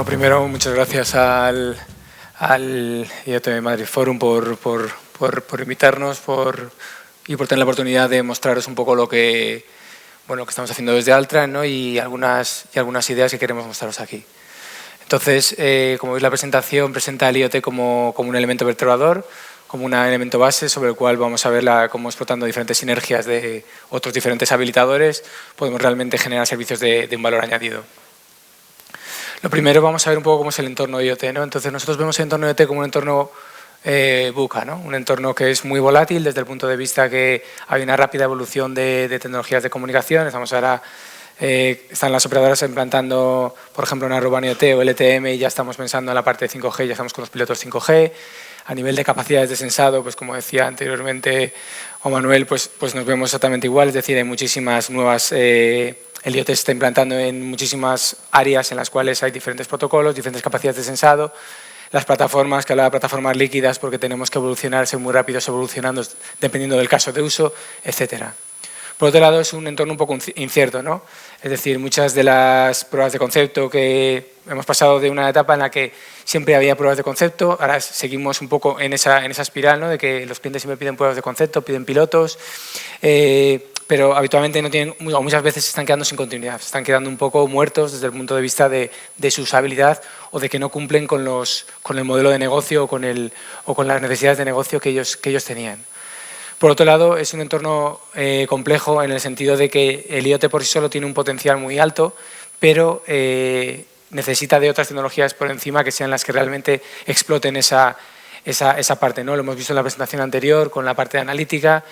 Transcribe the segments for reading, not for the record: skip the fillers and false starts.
Bueno, primero, muchas gracias al IoT Madrid Forum por invitarnos y por tener la oportunidad de mostraros un poco lo que estamos haciendo desde Altran, ¿no? y algunas ideas que queremos mostraros aquí. Entonces, como veis, la presentación presenta el IoT como un elemento vertebrador, como un elemento base sobre el cual vamos a ver cómo, explotando diferentes sinergias de otros diferentes habilitadores, podemos realmente generar servicios de un valor añadido. Lo primero, vamos a ver un poco cómo es el entorno IoT, ¿no? Entonces, nosotros vemos el entorno IoT como un entorno VUCA, ¿no? Un entorno que es muy volátil desde el punto de vista que hay una rápida evolución de tecnologías de comunicación. Están las operadoras implantando, por ejemplo, Narrowband IoT o LTE-M y ya estamos pensando en la parte de 5G, ya estamos con los pilotos 5G. A nivel de capacidades de sensado, pues como decía anteriormente Juan Manuel, pues nos vemos exactamente igual, es decir, hay muchísimas nuevas... El IoT se está implantando en muchísimas áreas en las cuales hay diferentes protocolos, diferentes capacidades de sensado. Las plataformas, que hablaba de plataformas líquidas porque tenemos que evolucionar, ser muy rápidos evolucionando dependiendo del caso de uso, etcétera. Por otro lado, es un entorno un poco incierto, ¿no? Es decir, muchas de las pruebas de concepto que hemos pasado de una etapa en la que siempre había pruebas de concepto, ahora seguimos un poco en esa espiral, ¿no? De que los clientes siempre piden pruebas de concepto, piden pilotos, pero habitualmente no tienen, o muchas veces se están quedando sin continuidad, se están quedando un poco muertos desde el punto de vista de su usabilidad o de que no cumplen con el modelo de negocio o con las necesidades de negocio que ellos tenían. Por otro lado, es un entorno complejo en el sentido de que el IoT por sí solo tiene un potencial muy alto, pero necesita de otras tecnologías por encima que sean las que realmente exploten esa parte, ¿no? Lo hemos visto en la presentación anterior con la parte de analítica,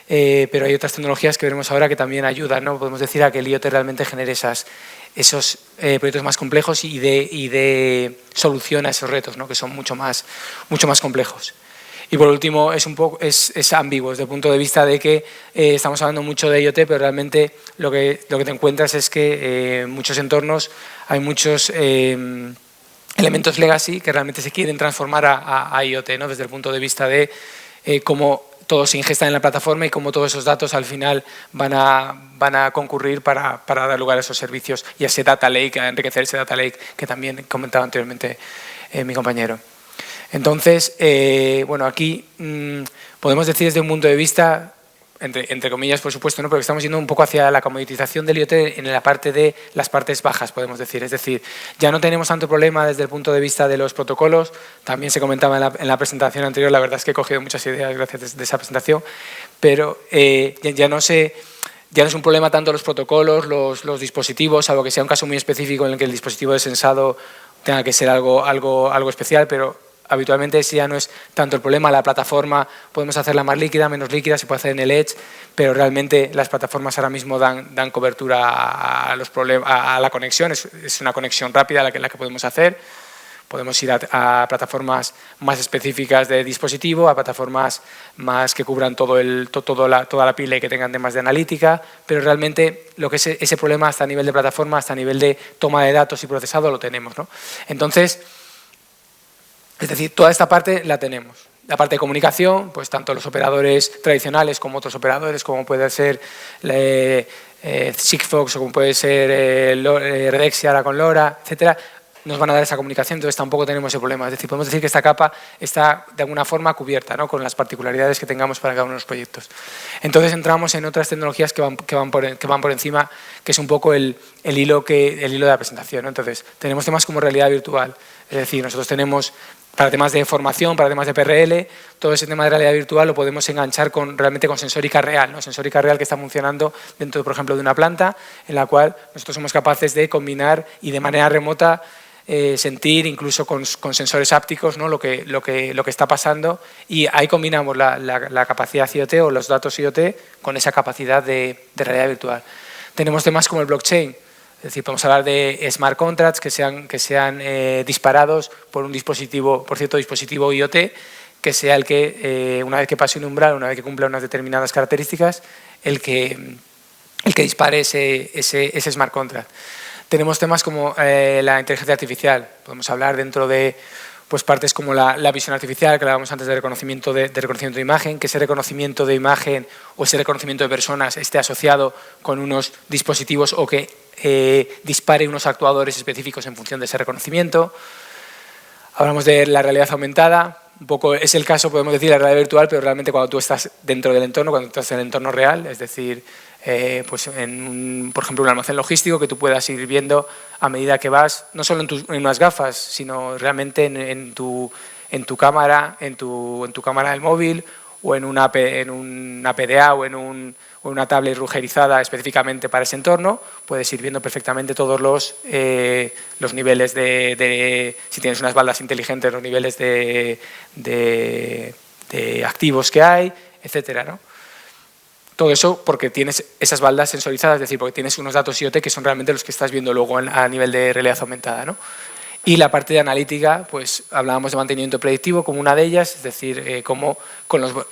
pero hay otras tecnologías que veremos ahora que también ayudan, ¿no? Podemos decir a que el IoT realmente genere esos proyectos más complejos y de solución a esos retos, ¿no? Que son mucho más complejos. Y por último, es ambiguo desde el punto de vista de que estamos hablando mucho de IoT, pero realmente lo que te encuentras es que en muchos entornos hay muchos elementos legacy que realmente se quieren transformar a IoT, ¿no? Desde el punto de vista de cómo todo se ingesta en la plataforma y cómo todos esos datos al final van a concurrir para dar lugar a esos servicios y a ese data lake, a enriquecer ese data lake que también comentaba anteriormente mi compañero. Entonces, bueno, aquí podemos decir desde un punto de vista, entre comillas, por supuesto, ¿no? Porque estamos yendo un poco hacia la comoditización del IoT en la parte de las partes bajas, podemos decir. Es decir, ya no tenemos tanto problema desde el punto de vista de los protocolos, también se comentaba en la presentación anterior, la verdad es que he cogido muchas ideas gracias a esa presentación, pero ya no es un problema tanto los protocolos, los dispositivos, salvo que sea un caso muy específico en el que el dispositivo de sensado tenga que ser algo especial, pero habitualmente ese ya no es tanto el problema. La plataforma podemos hacerla más líquida, menos líquida, se puede hacer en el Edge, pero realmente las plataformas ahora mismo dan cobertura a la conexión, es una conexión rápida la que podemos hacer. Podemos ir a plataformas más específicas de dispositivo, a plataformas más que cubran toda la pila y que tengan temas de analítica, pero realmente lo que es ese problema hasta a nivel de plataforma, hasta a nivel de toma de datos y procesado lo tenemos, ¿no? Entonces, es decir, toda esta parte la tenemos. La parte de comunicación, pues tanto los operadores tradicionales como otros operadores, como puede ser Sigfox o como puede ser Redexia ahora con LoRa, etcétera, nos van a dar esa comunicación, entonces tampoco tenemos ese problema. Es decir, podemos decir que esta capa está de alguna forma cubierta, ¿no? Con las particularidades que tengamos para cada uno de los proyectos. Entonces entramos en otras tecnologías que van por encima, que es un poco el hilo de la presentación, ¿no? Entonces, tenemos temas como realidad virtual. Es decir, nosotros tenemos para temas de formación, para temas de PRL, todo ese tema de realidad virtual lo podemos enganchar realmente con sensórica real, ¿no? Sensórica real que está funcionando dentro, por ejemplo, de una planta en la cual nosotros somos capaces de combinar y de manera remota sentir incluso con sensores ápticos, ¿no? lo que está pasando, y ahí combinamos la capacidad IoT o los datos IoT con esa capacidad de realidad virtual. Tenemos temas como el blockchain. Es decir, podemos hablar de smart contracts que sean disparados por cierto dispositivo IoT, que sea el que, una vez que pase un umbral, una vez que cumpla unas determinadas características, el que dispare ese smart contract. Tenemos temas como la inteligencia artificial. Podemos hablar dentro de pues partes como la visión artificial, que hablábamos antes de reconocimiento de imagen, que ese reconocimiento de imagen o ese reconocimiento de personas esté asociado con unos dispositivos o que dispare unos actuadores específicos en función de ese reconocimiento. Hablamos de la realidad aumentada. Un poco es el caso, podemos decir, de la realidad virtual, pero realmente cuando tú estás dentro del entorno, cuando estás en el entorno real, es decir, pues por ejemplo, un almacén logístico que tú puedas ir viendo a medida que vas, no solo en unas gafas, sino realmente en tu cámara, en tu cámara del móvil, o en una PDA o en una tablet rugerizada específicamente para ese entorno, puedes ir viendo perfectamente todos los niveles si tienes unas baldas inteligentes, los niveles de activos que hay, etcétera, ¿no? Todo eso porque tienes esas baldas sensorizadas, es decir, porque tienes unos datos IoT que son realmente los que estás viendo luego a nivel de realidad aumentada, ¿no? Y la parte de analítica, pues hablábamos de mantenimiento predictivo como una de ellas, es decir, cómo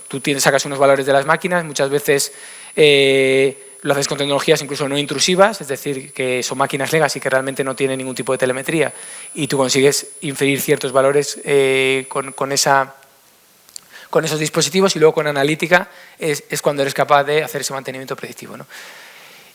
tú sacas unos valores de las máquinas, muchas veces lo haces con tecnologías incluso no intrusivas, es decir, que son máquinas legacy que realmente no tienen ningún tipo de telemetría y tú consigues inferir ciertos valores con esos dispositivos y luego con analítica es cuando eres capaz de hacer ese mantenimiento predictivo, ¿no?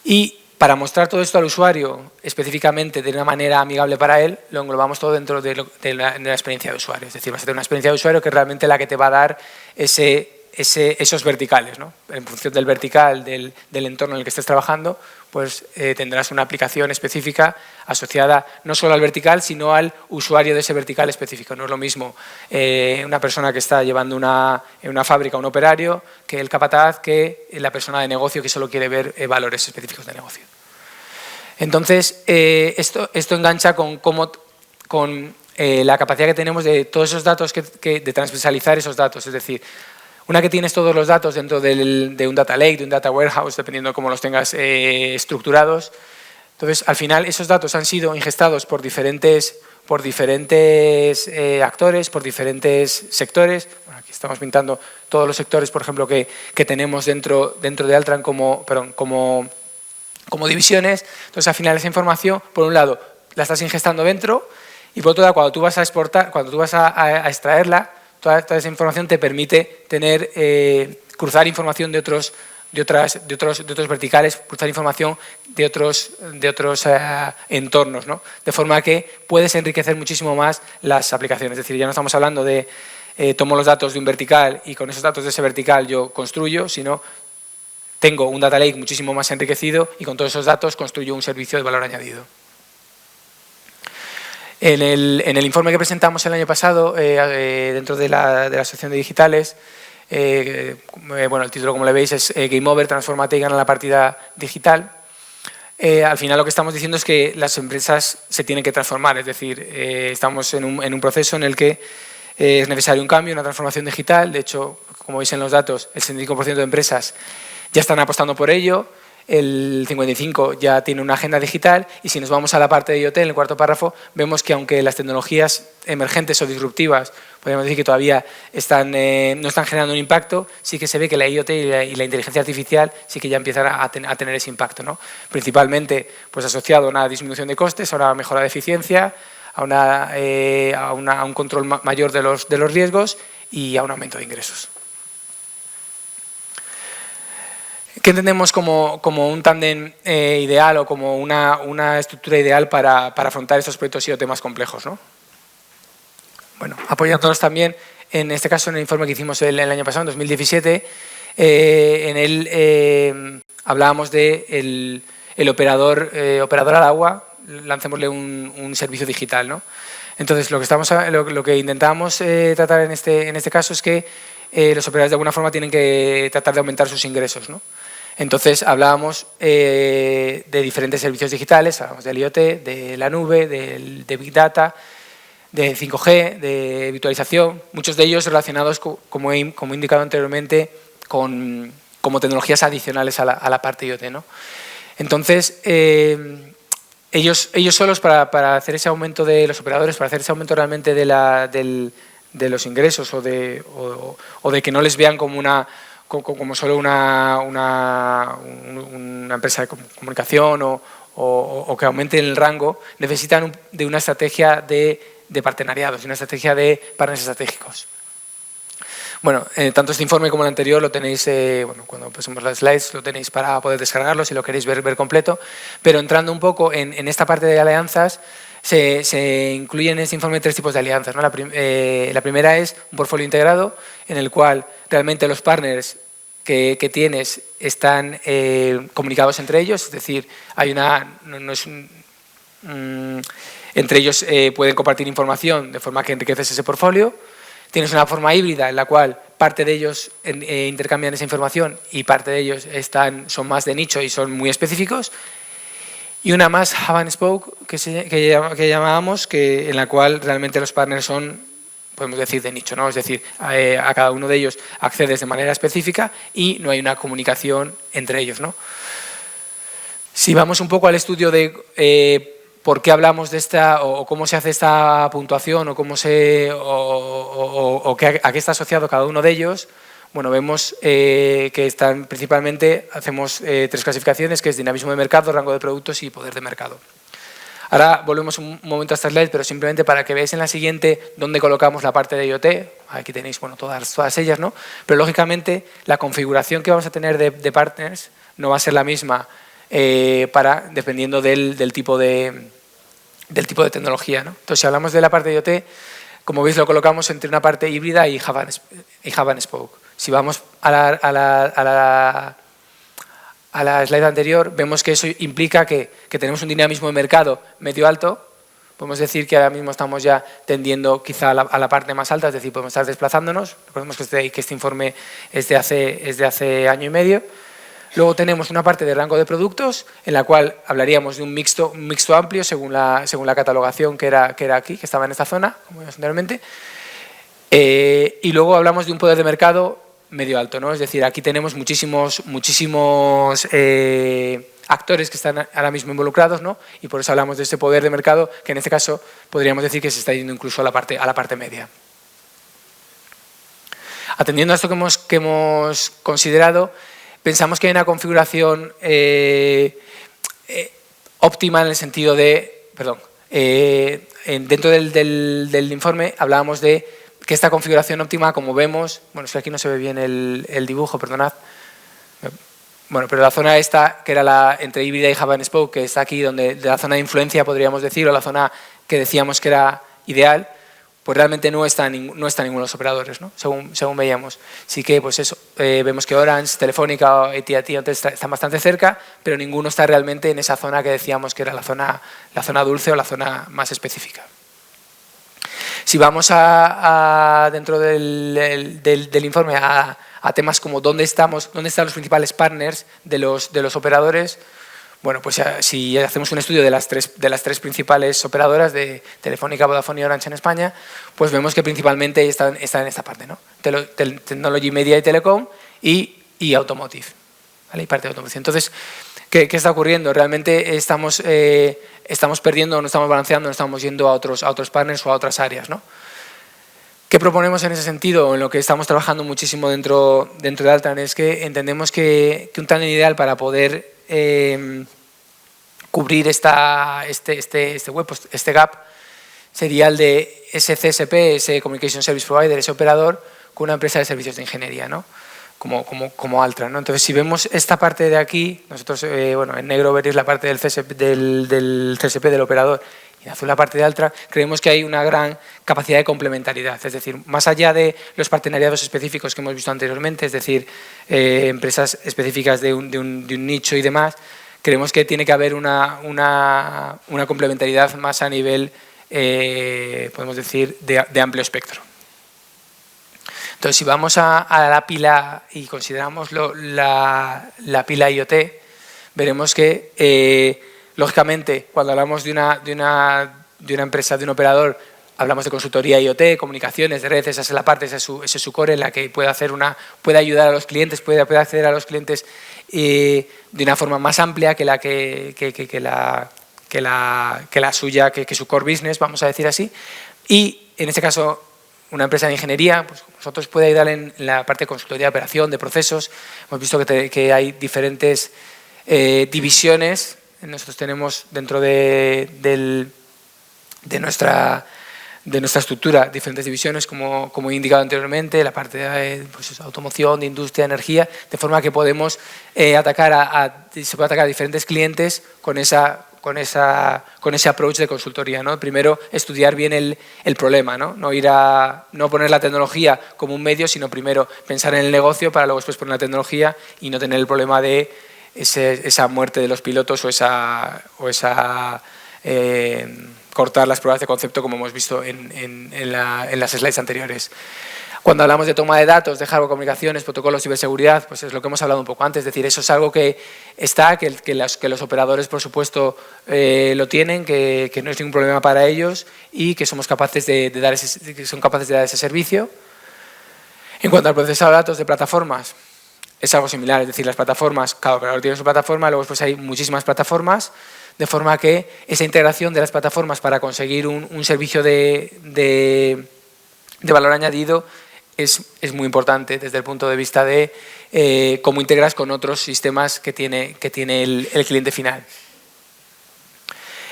Y para mostrar todo esto al usuario específicamente de una manera amigable para él, lo englobamos todo dentro de la experiencia de usuario. Es decir, vas a tener una experiencia de usuario que es realmente la que te va a dar esos verticales, ¿no? En función del vertical del entorno en el que estés trabajando, pues tendrás una aplicación específica asociada no solo al vertical, sino al usuario de ese vertical específico. No es lo mismo una persona que está llevando en una fábrica un operario que el capataz que la persona de negocio que solo quiere ver valores específicos de negocio. Entonces, esto engancha con la capacidad que tenemos de todos esos datos, de transversalizar esos datos, es decir, una que tienes todos los datos dentro de un data lake, de un data warehouse, dependiendo de cómo los tengas estructurados. Entonces, al final, esos datos han sido ingestados por diferentes actores, por diferentes sectores. Bueno, aquí estamos pintando todos los sectores, por ejemplo, que tenemos dentro de Altran como divisiones. Entonces, al final, esa información, por un lado, la estás ingestando dentro y por otro lado, cuando tú vas a exportar, cuando tú vas a extraerla, toda esa información te permite cruzar información de otros verticales, cruzar información de otros entornos, ¿no? De forma que puedes enriquecer muchísimo más las aplicaciones. Es decir, ya no estamos hablando de tomo los datos de un vertical y con esos datos de ese vertical yo construyo, sino tengo un data lake muchísimo más enriquecido y con todos esos datos construyo un servicio de valor añadido. En el informe que presentamos el año pasado, dentro de la Asociación de Digitales, bueno, el título, como le veis, es Game Over, transfórmate y gana la partida digital. Al final lo que estamos diciendo es que las empresas se tienen que transformar, es decir, estamos en un proceso en el que es necesario un cambio, una transformación digital. De hecho, como veis en los datos, el 75% de empresas ya están apostando por ello. El 55% ya tiene una agenda digital y si nos vamos a la parte de IoT, en el cuarto párrafo, vemos que aunque las tecnologías emergentes o disruptivas, podríamos decir que todavía no están generando un impacto, sí que se ve que la IoT y la inteligencia artificial sí que ya empiezan a tener ese impacto, ¿no? Principalmente pues, asociado a una disminución de costes, a una mejora de eficiencia, a un control mayor de los riesgos y a un aumento de ingresos. ¿Qué entendemos como un tándem ideal o como una estructura ideal para afrontar estos proyectos IoT más complejos, ¿no? Bueno, apoyándonos también, en este caso en el informe que hicimos el año pasado, en 2017, en él hablábamos de el operador al agua, lancémosle un servicio digital, ¿no? Entonces, lo que intentamos tratar en este caso es que los operadores de alguna forma tienen que tratar de aumentar sus ingresos, ¿no? Entonces hablábamos de diferentes servicios digitales, hablábamos del IoT, de la nube, de Big Data, de 5G, de virtualización, muchos de ellos relacionados, como he indicado anteriormente, como tecnologías adicionales a la parte IoT, ¿no? Entonces, ellos solos para hacer ese aumento de los operadores, para hacer ese aumento realmente de los ingresos o de que no les vean como solo una empresa de comunicación o que aumente el rango, necesitan de una estrategia de partenariados, de una estrategia de partners estratégicos. Bueno, tanto este informe como el anterior lo tenéis, bueno, cuando pasemos las slides lo tenéis para poder descargarlo si lo queréis ver completo, pero entrando un poco en esta parte de alianzas, se incluyen en este informe 3 tipos de alianzas, ¿no? La primera es un portfolio integrado en el cual realmente los partners que tienes están comunicados entre ellos, es decir, hay entre ellos pueden compartir información de forma que enriqueces ese portfolio. Tienes una forma híbrida en la cual parte de ellos intercambian esa información y parte de ellos son más de nicho y son muy específicos. Y una más hub and spoke que llamábamos, en la cual realmente los partners son, podemos decir, de nicho, ¿no? Es decir, a cada uno de ellos accedes de manera específica y no hay una comunicación entre ellos, ¿no? Si vamos un poco al estudio de por qué hablamos de esta, o cómo se hace esta puntuación, o a qué está asociado cada uno de ellos, bueno, vemos que están principalmente, hacemos 3 clasificaciones, que es dinamismo de mercado, rango de productos y poder de mercado. Ahora volvemos un momento a esta slide, pero simplemente para que veáis en la siguiente dónde colocamos la parte de IoT. Aquí tenéis, bueno, todas ellas, ¿no? Pero lógicamente la configuración que vamos a tener de partners no va a ser la misma dependiendo del tipo de tecnología, ¿no? Entonces, si hablamos de la parte de IoT, como veis, lo colocamos entre una parte híbrida y hub and spoke. Si vamos a la slide anterior, vemos que eso implica que tenemos un dinamismo de mercado medio alto. Podemos decir que ahora mismo estamos ya tendiendo quizá a la parte más alta, es decir, podemos estar desplazándonos. Recordemos que este informe es de hace año y medio. Luego tenemos una parte de rango de productos en la cual hablaríamos de un mixto amplio según la catalogación que era aquí, que estaba en esta zona, como vimos anteriormente. Y luego hablamos de un poder de mercado medio alto, ¿no? Es decir, aquí tenemos muchísimos actores que están ahora mismo involucrados, ¿no? Y por eso hablamos de este poder de mercado, que en este caso podríamos decir que se está yendo incluso a la parte media. Atendiendo a esto que hemos considerado, pensamos que hay una configuración óptima en el sentido de, dentro del informe hablábamos de que esta configuración óptima, como vemos, bueno, si aquí no se ve bien el dibujo, perdonad, bueno, pero la zona esta, que era entre híbrida y hub and spoke, que está aquí, de la zona de influencia, podríamos decir, o la zona que decíamos que era ideal, pues realmente no está ninguno de los operadores, ¿no? según veíamos. Sí que, pues eso, vemos que Orange, Telefónica, AT&T están bastante cerca, pero ninguno está realmente en esa zona que decíamos que era la zona dulce o la zona más específica. Si vamos dentro del informe a temas como dónde están los principales partners de los operadores, bueno, pues si hacemos un estudio de las tres principales operadoras de Telefónica, Vodafone y Orange en España, pues vemos que principalmente están en esta parte, ¿no? Technology, Media y Telecom y Automotive, ¿vale? Y parte de automoción. Entonces, ¿qué está ocurriendo? Realmente estamos perdiendo, no estamos balanceando, no estamos yendo a otros partners o a otras áreas, ¿no? ¿Qué proponemos en ese sentido? En lo que estamos trabajando muchísimo dentro de Altran es que entendemos que un tándem ideal para poder cubrir este gap sería el de ese CSP, ese Communication Service Provider, ese operador con una empresa de servicios de ingeniería, ¿no? Como Altran, ¿no? Entonces, si vemos esta parte de aquí, nosotros, bueno, en negro veréis la parte del CSP del operador y en azul la parte de Altran, creemos que hay una gran capacidad de complementariedad, es decir, más allá de los partenariados específicos que hemos visto anteriormente, es decir, empresas específicas de un nicho y demás, creemos que tiene que haber una complementariedad más a nivel, podemos decir, de amplio espectro. Entonces, si vamos a la pila y consideramos la pila IoT, veremos que, lógicamente, cuando hablamos de una empresa, de un operador, hablamos de consultoría IoT, comunicaciones, de redes, esa es la parte, ese es su core, en la que puede ayudar a los clientes, puede acceder a los clientes de una forma más amplia que la suya, que su core business, vamos a decir así. Y, en este caso, una empresa de ingeniería, pues nosotros puede ayudar en la parte de consultoría de operación, de procesos. Hemos visto que hay diferentes divisiones. Nosotros tenemos dentro de nuestra estructura diferentes divisiones, como he indicado anteriormente, la parte de pues, automoción, de industria, energía, de forma que podemos se puede atacar a diferentes clientes con ese approach de consultoría, ¿no? Primero, estudiar bien el problema, ¿no? No poner la tecnología como un medio, sino primero pensar en el negocio para luego después poner la tecnología y no tener el problema de esa muerte de los pilotos o esa cortar las pruebas de concepto, como hemos visto en las slides anteriores. Cuando hablamos de toma de datos, de hardware, comunicaciones, protocolos, ciberseguridad, pues es lo que hemos hablado un poco antes. Es decir, eso es algo que está, que los operadores, por supuesto, lo tienen, que no es ningún problema para ellos y que somos capaces son capaces de dar ese servicio. En cuanto al procesado de datos de plataformas, es algo similar. Es decir, las plataformas, cada operador tiene su plataforma, luego después hay muchísimas plataformas, de forma que esa integración de las plataformas para conseguir un servicio de valor añadido es muy importante desde el punto de vista de cómo integras con otros sistemas que tiene el cliente final.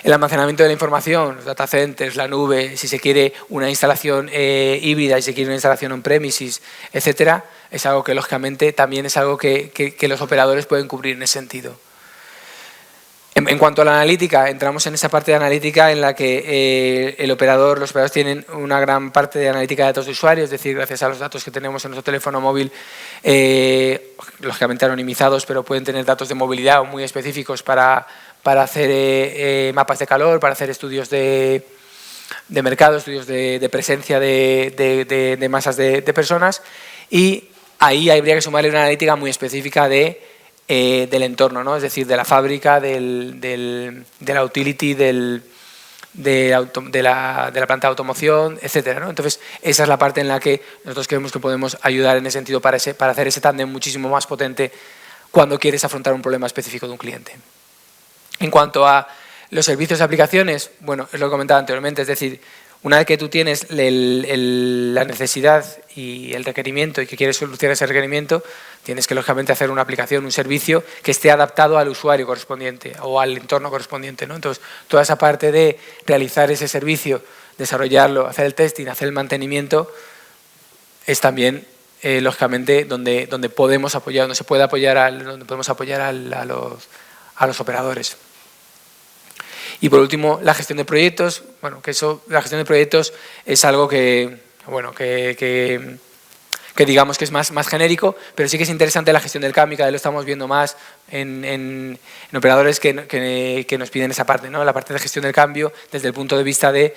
El almacenamiento de la información, los data centers, la nube, si se quiere una instalación híbrida, si se quiere una instalación on-premises, etcétera, es algo que lógicamente también es algo que los operadores pueden cubrir en ese sentido. En cuanto a la analítica, entramos en esa parte de analítica en la que los operadores tienen una gran parte de analítica de datos de usuarios, es decir, gracias a los datos que tenemos en nuestro teléfono móvil, lógicamente anonimizados, pero pueden tener datos de movilidad muy específicos para hacer mapas de calor, para hacer estudios de mercado, estudios de presencia de masas de personas, y ahí habría que sumarle una analítica muy específica del entorno, ¿no? Es decir, de la fábrica, de la utility, de la planta de automoción, etcétera, ¿no? Entonces, esa es la parte en la que nosotros creemos que podemos ayudar en ese sentido para hacer ese tándem muchísimo más potente cuando quieres afrontar un problema específico de un cliente. En cuanto a los servicios de aplicaciones, bueno, es lo que comentaba anteriormente, es decir, una vez que tú tienes la necesidad y el requerimiento y que quieres solucionar ese requerimiento, tienes que lógicamente hacer una aplicación, un servicio que esté adaptado al usuario correspondiente o al entorno correspondiente, ¿no? Entonces, toda esa parte de realizar ese servicio, desarrollarlo, hacer el testing, hacer el mantenimiento, es también lógicamente donde podemos apoyar, donde se puede apoyar, donde podemos apoyar a los operadores. Y por último, la gestión de proyectos. Bueno, la gestión de proyectos es algo que digamos que es más genérico, pero sí que es interesante la gestión del cambio, cada vez lo estamos viendo más en operadores que nos piden esa parte, ¿no? La parte de gestión del cambio desde el punto de vista de,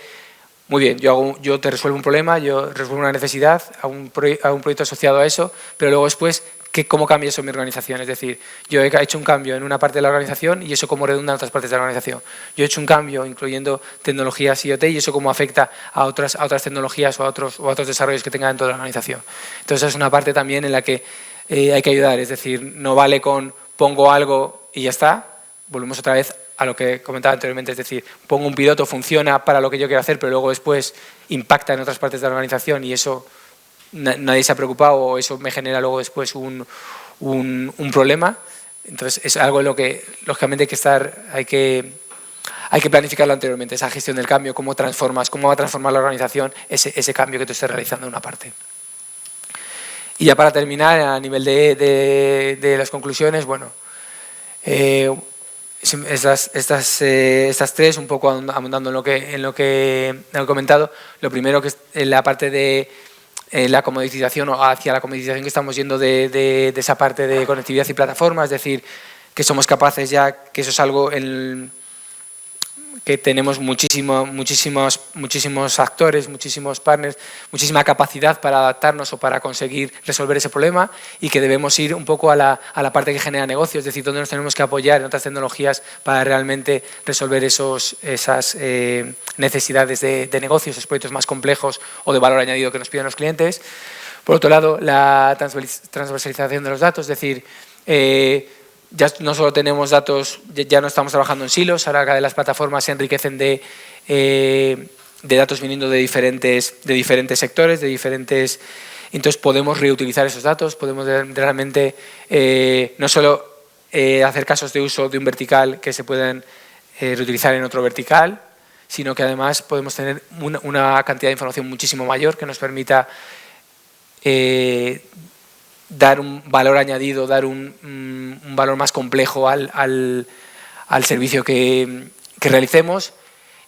muy bien, yo te resuelvo un problema, yo resuelvo una necesidad, a un proyecto asociado a eso, pero luego después, ¿cómo cambia eso en mi organización? Es decir, yo he hecho un cambio en una parte de la organización y eso cómo redunda en otras partes de la organización. Yo he hecho un cambio incluyendo tecnologías IoT y eso cómo afecta a otras tecnologías o a otros desarrollos que tenga dentro de la organización. Entonces, es una parte también en la que hay que ayudar. Es decir, no vale con pongo algo y ya está. Volvemos otra vez a lo que comentaba anteriormente. Es decir, pongo un piloto, funciona para lo que yo quiero hacer, pero luego después impacta en otras partes de la organización y eso nadie se ha preocupado o eso me genera luego después un problema. Entonces es algo en lo que lógicamente hay que planificarlo anteriormente, esa gestión del cambio, cómo va a transformar la organización ese cambio que tú estés realizando en una parte. Y ya para terminar, a nivel de las conclusiones, bueno, estas tres, un poco abundando en lo que he comentado. Lo primero que es la parte de la comoditización o hacia la comoditización que estamos yendo de esa parte de conectividad y plataforma, es decir, que somos capaces ya, que eso es algo que tenemos muchísimos actores, muchísimos partners, muchísima capacidad para adaptarnos o para conseguir resolver ese problema y que debemos ir un poco a la parte que genera negocios, es decir, donde nos tenemos que apoyar en otras tecnologías para realmente resolver esas necesidades de negocios, esos proyectos más complejos o de valor añadido que nos piden los clientes. Por otro lado, la transversalización de los datos, es decir, ya no solo tenemos datos, ya no estamos trabajando en silos, ahora cada vez las plataformas se enriquecen de datos viniendo de diferentes sectores, entonces podemos reutilizar esos datos, podemos realmente no solo hacer casos de uso de un vertical que se pueden reutilizar en otro vertical, sino que además podemos tener una cantidad de información muchísimo mayor que nos permita dar un valor añadido, dar un valor más complejo al servicio que realicemos.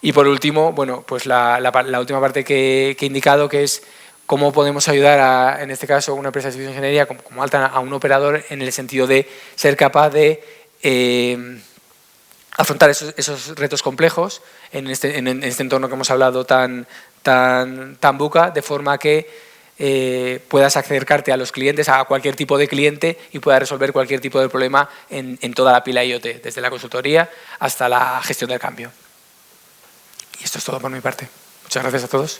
Y por último, bueno, pues la última parte que he indicado, que es cómo podemos ayudar en este caso, a una empresa de servicios de ingeniería como Altan, a un operador en el sentido de ser capaz de afrontar esos retos complejos en este entorno que hemos hablado tan VUCA, de forma que puedas acercarte a los clientes, a cualquier tipo de cliente, y puedas resolver cualquier tipo de problema en toda la pila IoT, desde la consultoría hasta la gestión del cambio. Y esto es todo por mi parte. Muchas gracias a todos.